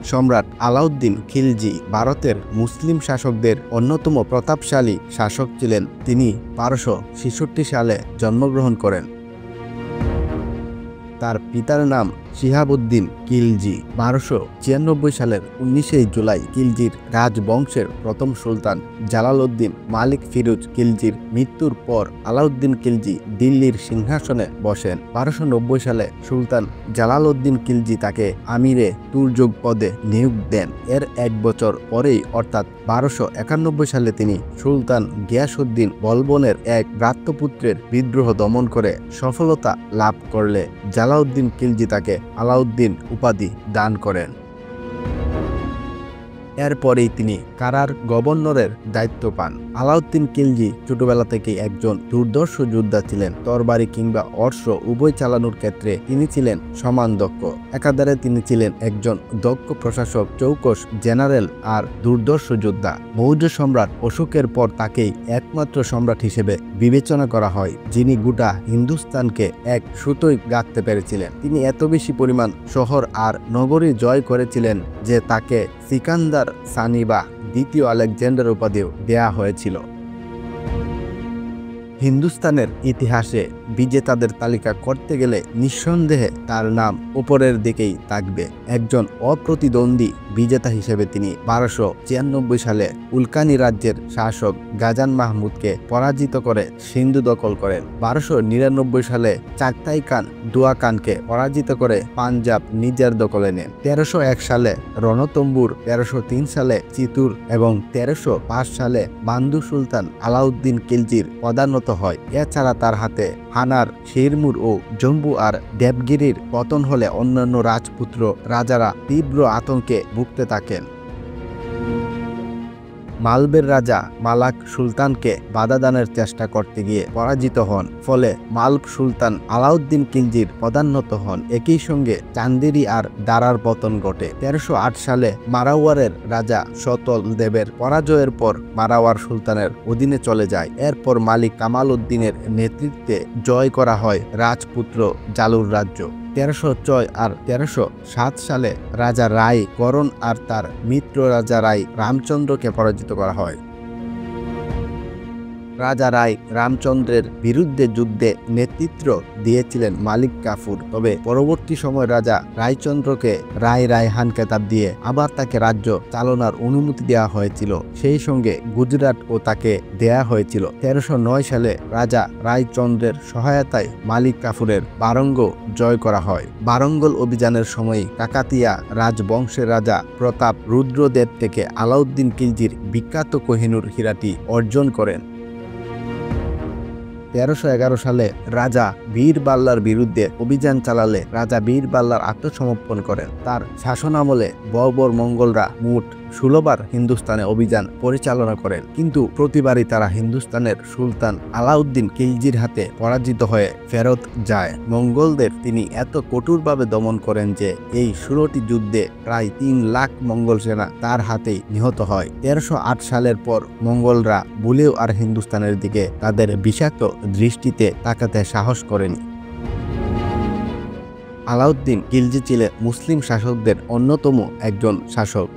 সম্রাট আলাউদ্দিন খিলজি ভারতের মুসলিম শাসকদের অন্যতম প্রতাপশালী শাসক ছিলেন। তিনি 1266 সালে জন্মগ্রহণ করেন। তার পিতার নাম শিহাবুদ্দিন খিলজি। 1296 সালের 19 জুলাই খিলজির রাজবংশের প্রথম সুলতান জালালউদ্দিন মালিক ফিরোজ খিলজির মৃত্যুর পর আলাউদ্দিন খিলজি দিল্লির সিংহাসনে বসেন। 1290 সালে সুলতান জালালউদ্দিন খিলজি তাকে আমিরে তুর্জুক পদে নিয়োগ দেন। এর 1 বছর পরেই অর্থাৎ 1291 সালে তিনি সুলতান গিয়াসউদ্দিন বলবনের এক ভ্রাতৃপুত্রের বিদ্রোহ দমন করে সফলতা লাভ করলে জালাউদ্দিন খিলজি তাকে আলাউদ্দিন উপাধি দান করেন। এরপরেই তিনি কারার গভর্নরের দায়িত্ব পান। আলাউদ্দিন খিলজি ছোটবেলা থেকেই একজন দুর্ধর্ষ যোদ্ধা ছিলেন। তরবারি কিংবা অশ্ব উভয় চালানোর ক্ষেত্রে তিনি ছিলেন সমান দক্ষ। একাধারে তিনি ছিলেন একজন দক্ষ প্রশাসক, চৌকস জেনারেল আর দুর্ধর্ষ যোদ্ধা। মৌর্য সম্রাট অশোকের পর তাকেই একমাত্র সম্রাট হিসেবে বিবেচনা করা হয় যিনি গোটা হিন্দুস্তানকে এক সুতোয় গাঁথতে পেরেছিলেন। তিনি এত বেশি পরিমাণ শহর আর নগরী জয় করেছিলেন যে তাকে সিকান্দার সানি বা দ্বিতীয় আলেকজান্ডার উপাধিও দেয়া হয়েছিল। হিন্দুস্তানের ইতিহাসে বিজেতাদের তালিকা করতে গেলে নিঃসন্দেহে তার নাম উপরের দিকেই থাকবে। একজন অপ্রতিদ্বন্দ্বী বিজেতা হিসেবে তিনি 1296 সালে উলকানি রাজ্যের শাসক গাজান মাহমুদকে পরাজিত করে সিন্ধু দখল করেন। 1299 সালে চাগতাই খান দুয়া খানকে পরাজিত করে পাঞ্জাব নিজের দখলে নেন। 1301 সালে রণতম্বুর, 1303 সালে চিতুর এবং 1305 সালে বান্দু সুলতান আলাউদ্দিন খিলজির পদানত হয়। এছাড়া তার হাতে হানার, শেরমুর ও জম্বু আর দেবগিরির পতন হলে অন্যান্য রাজপুত্র রাজারা তীব্র আতঙ্কে ভুগতে থাকেন। মালবের রাজা মালাক সুলতানকে বাধা দানের চেষ্টা করতে গিয়ে পরাজিত হন। ফলে মালব সুলতান আলাউদ্দিন খিলজির পদান্নত হন। একই সঙ্গে চান্দেরি আর দারার পতন ঘটে। 1308 সালে মারাওয়ারের রাজা সতল দেবের পরাজয়ের পর মারাওয়ার সুলতানের অধীনে চলে যায়। এরপর মালিক কামাল উদ্দিনের নেতৃত্বে জয় করা হয় রাজপুত্র জালুর রাজ্য। 1306 আর 1307 সালে রাজা রায় করণ আর তার মিত্র রাজা রায় রামচন্দ্রকে পরাজিত করা হয়। রাজা রায় রামচন্দ্রের বিরুদ্ধে যুদ্ধে নেতৃত্ব দিয়েছিলেন মালিক কাফুর। তবে পরবর্তী সময় রাজা রায়চন্দ্রকে রায় রায়হান খেতাব দিয়ে আবার তাকে রাজ্য চালনার অনুমতি দেওয়া হয়েছিল। সেই সঙ্গে গুজরাটও তাকে দেয়া হয়েছিল। 1309 সালে রাজা রায়চন্দ্রের সহায়তায় মালিক কাফুরের বারঙ্গ জয় করা হয়। বারঙ্গল অভিযানের সময় কাকাতিয়া রাজবংশের রাজা প্রতাপ রুদ্রদেব থেকে আলাউদ্দিন খিলজির বিখ্যাত কোহিনুর হীরাটি অর্জন করেন। 1311 সালে রাজা বীরবাল্লার বিরুদ্ধে অভিযান চালালে রাজা বীরবাল্লার আত্মসমর্পণ করেন। তার শাসনামলে বর্বর মঙ্গলরা মোট 16 বার হিন্দুস্তানে অভিযান পরিচালনা করেন, কিন্তু প্রতিবারই তারা হিন্দুস্তানের সুলতান আলাউদ্দিন খিলজির হাতে পরাজিত হয়ে ফেরত যায়। মঙ্গলদের তিনি এত কঠোরভাবে দমন করেন যে এই 16টি যুদ্ধে প্রায় 3 লাখ মঙ্গল সেনা তার হাতেই নিহত হয়। 1308 সালের পর মঙ্গলরা ভুলেও আর হিন্দুস্তানের দিকে তাদের বিষাক্ত দৃষ্টিতে তাকাতে সাহস করেনি। আলাউদ্দিন খিলজি ছিলেন মুসলিম শাসকদের অন্যতম একজন শাসক।